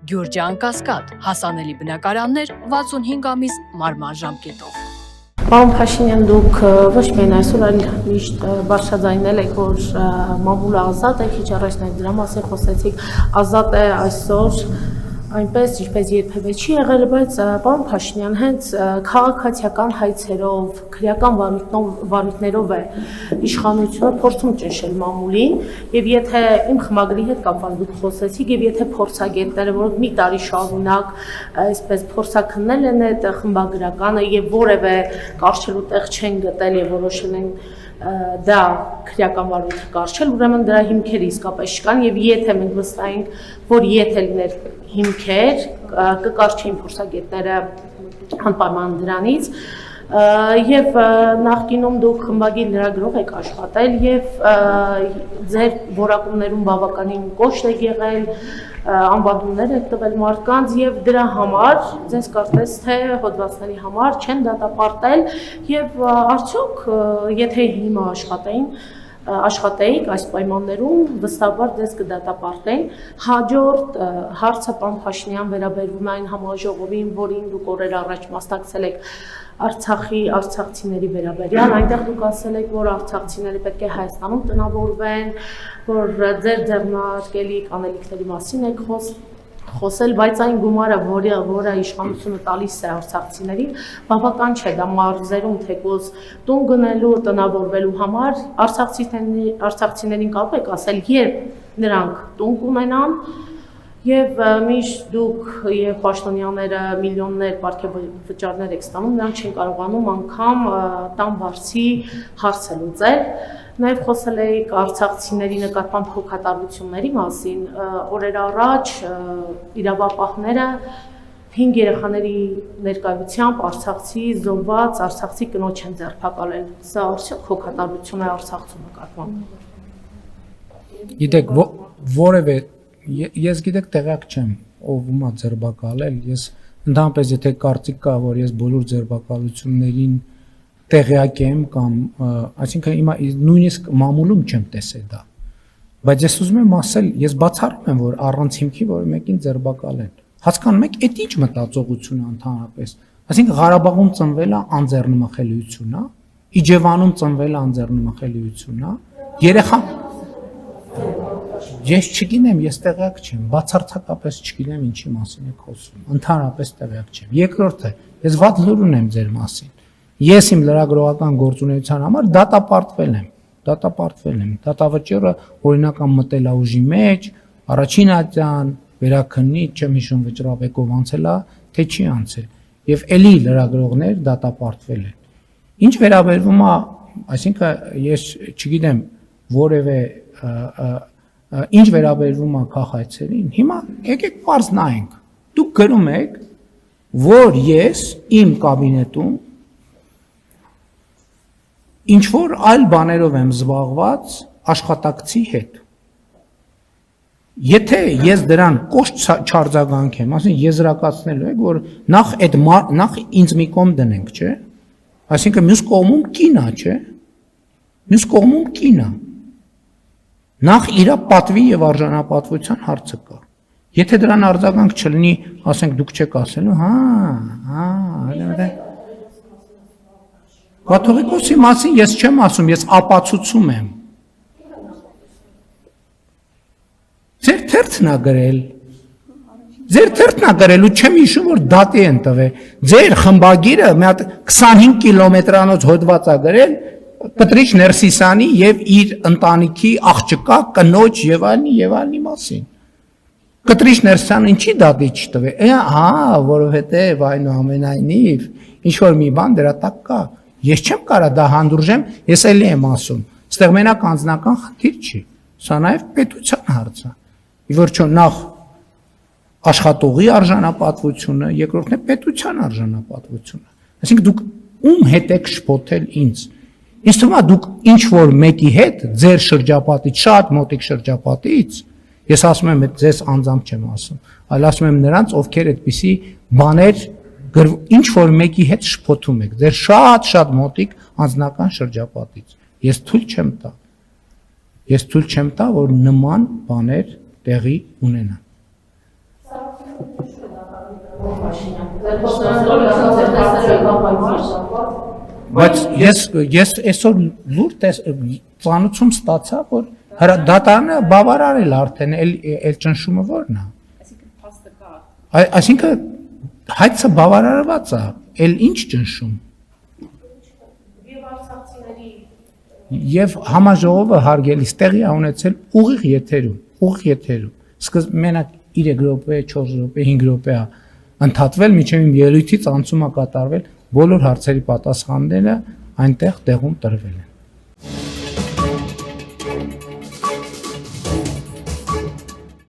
Գյուրջան Կասկադ, հասանելի բնակարաններ 65 ամիս մարման ժամկետով։ Պարոն Փաշինյան, դուք ոչ միայն այսօր, այլ միշտ բարձրաձայնել եք, որ մամուլը ազատ է, քիչ առաջ նաև դրա մասին խոսեցիք, ազատ է այսօր այնպես, ինչպես երբևէ չի եղել, բայց պարոն Փաշինյան, հենց քաղաքացիական հայցերով, քրեական վարույթներով է իշխանությունը փորձում ճնշել մամուլին, եւ եթե իմ խմագրի հետ կապված դուք խոսեցիք, եւ եթե փորձագետները, որոնք մի տարի շարունակ այսպես փորձաքննել են այդ խմբագրականը եւ որևէ կարճելու տեղ չեն գտել եւ որոշել են դա քրեական վարույթը կարճել, ուրեմն դրա հիմքերը իսկապես չկան եւ եթե մենք վստահենք, որ եթե լիներ հիմքեր, կկարճեին փորձագետները անպայման դրանից եւ նախկինում դուք խմբագիր լրագրող եք աշխատել եւ ձեր որակումներում բավականին կոշտ եք եղել, անվադումներ եք տվել մարդկանց եւ դրա համար ձեզ կարծես թե հոդվածների համար չեն դատապարտել եւ արդյոք եթե հիմա աշխատեիք այս պայմաններում վստահաբար ձեզ կդատապարտեն հաջորդ հարցը պարոն Փաշինյան վերաբերվում է այն համաժողովին, որին դուք օրեր առաջ մասնակցել եք արցախցիների վերաբերյալ, այնտեղ դուք ասել եք, որ արցախցիները պետք է Հայաստանում տնավորվեն, որ ձեր ձեռնարկելիք անելիքների մասին եք խոսել, բայց այն գումարը, որը իշխանությունը տալիս է արցախցիներին, բավական չէ, դա մարզերում թեկուզ տուն գնելու, տնավորվելու համար արցախցիներին կարող եք ասել, երբ նրանք տուն կունենան, եւ միշտ դուք եւ պաշտոնյաները միլիոններ պարգևվճարներ եք ստանում, նրանք չեն կարողանում անգամ տան վարձի հարցը լուծել։ Նաեւ խոսել էիք արցախցիների նկատմամբ հոգատարությունների մասին, օրեր առաջ իրավապահները 5 երեխաների ներկայությամբ արցախցի զոհված արցախցի կնոջ են ձերբակալել։ Սա արդյոք հոգատարություն է Արցախցու նկատմամբ։ Գիտեք, որևէ ես գիտեք տեղյակ չեմ ով ումա ձերբակալել, ես ընդհանրապես եթե կարծիք կա, որ ես բոլոր ձերբակալություններին տեղյակ եմ կամ այսինքն հիմա նույնիսկ մամուլում չեմ տեսել դա, բայց ես ուզում եմ ասել, ես բացառում եմ, որ առանց հիմքի որ մեկին ձերբակալեն, հասկանում եք, այդ ինչ մտածողություն է ընդհանրապես, այսինքն Ղարաբաղում ծնվել է անձեռնմխելիություն, Իջևանում ծնվել է անձեռնմխելիություն, երեխան Ես չգիտեմ, ես տեղյակ չեմ, բացարձակապես չգիտեմ ինչի մասին եք խոսում, ընդհանրապես տեղյակ չեմ։ Երկրորդը, ես վատ լուր ունեմ ձեր մասին։ Ես իմ լրագրողական գործունեության համար դատապարտվել եմ։ Դատավճիռը օրինական մտելաուժի մեջ, առաջին ատյան, վերաքննիչ, չեմ հիշում վճռապեկով անցել է, թե չի անցել։ Եվ էլի լրագրողներ դատապարտվել են։ Ինչ վերաբերվում է, այսինքն ես չգիտեմ, որևէ ինչ վերաբերվում է քաղաքացիներին, հիմա եկեք պարզ նայենք, դուք գրում եք, որ ես իմ կաբինետում ինչ-որ այլ բաներով եմ զբաղված աշխատակցի հետ, եթե ես դրան կոշտ չարձագանքեմ, ասեն եզրակացնելու եք, որ նախ ինձ մի կողմ դնենք, չէ, այսինքն մյուս կողմում կինա, չէ, մյուս կողմում կինա, նախ իրա պատվի եւ արժանապատվության հարցը կա։ Եթե դրան արձագանք չլինի, ասենք դուք չեք ասելու, Կաթողիկոսի մասին ես չեմ ասում, ես ապացուցում եմ։ Ձեր թերթն ա գրել ու չեմ հիշում, որ դատի են տվել։ Ձեր խմբագիրը մի հատ 25 կիլոմետրանոց հոդված ա գրել Կտրիչ Ներսիսյանի եւ իր ընտանիքի աղջկա կնոջ եւ այլնի մասին։ Կտրիչ Ներսիսյանը ինչի դատի չտվել։ Որովհետեւ այնուամենայնիվ ինչ որ մի բան դրա տակ կա։ Ես չեմ կարա դա հանդուրժեմ, ես էլի եմ ասում։ Ստեղ մենակ անձնական խնդիր չի։ Սա նաեւ պետության հարց է։ Ի վերջո նախ աշխատողի արժանապատվությունը, երկրորդն է պետության արժանապատվությունը։ Այսինքն դուք ում հետ եք շփոթել ինձ։ Ինձ թվում է դուք ինչ որ մեկի հետ ձեր շրջապատից, շատ մոտիկ շրջապատից, ես ասում եմ, ձեզ անձամբ չեմ ասում, այլ ասում եմ նրանց, ովքեր այդպիսի բաներ ինչ որ մեկի հետ շփոթում եք, ձեր շատ մոտիկ անձնական շրջապատից։ Ես թույլ չեմ տա, որ նման բաներ տեղի ունենան։ Բայց ես այսօր լուր ծանուցում ստացա, որ դատարանը բավարարել արդեն էլ ճնշումը որն է։ Այսինքն հայցը բավարարված է, էլ ինչ ճնշում։ Եվ համաժողովը հարգելիս տեղի է ունեցել ուղիղ եթերում։ Սկզբ մենակ 3 րոպե, 4 րոպե, 5 րոպե է ընդհատվել, մինչև իմ ելույթից անցում է կատարվել, բոլոր հարցերի պատասխանները այնտեղ տեղում տրվել են։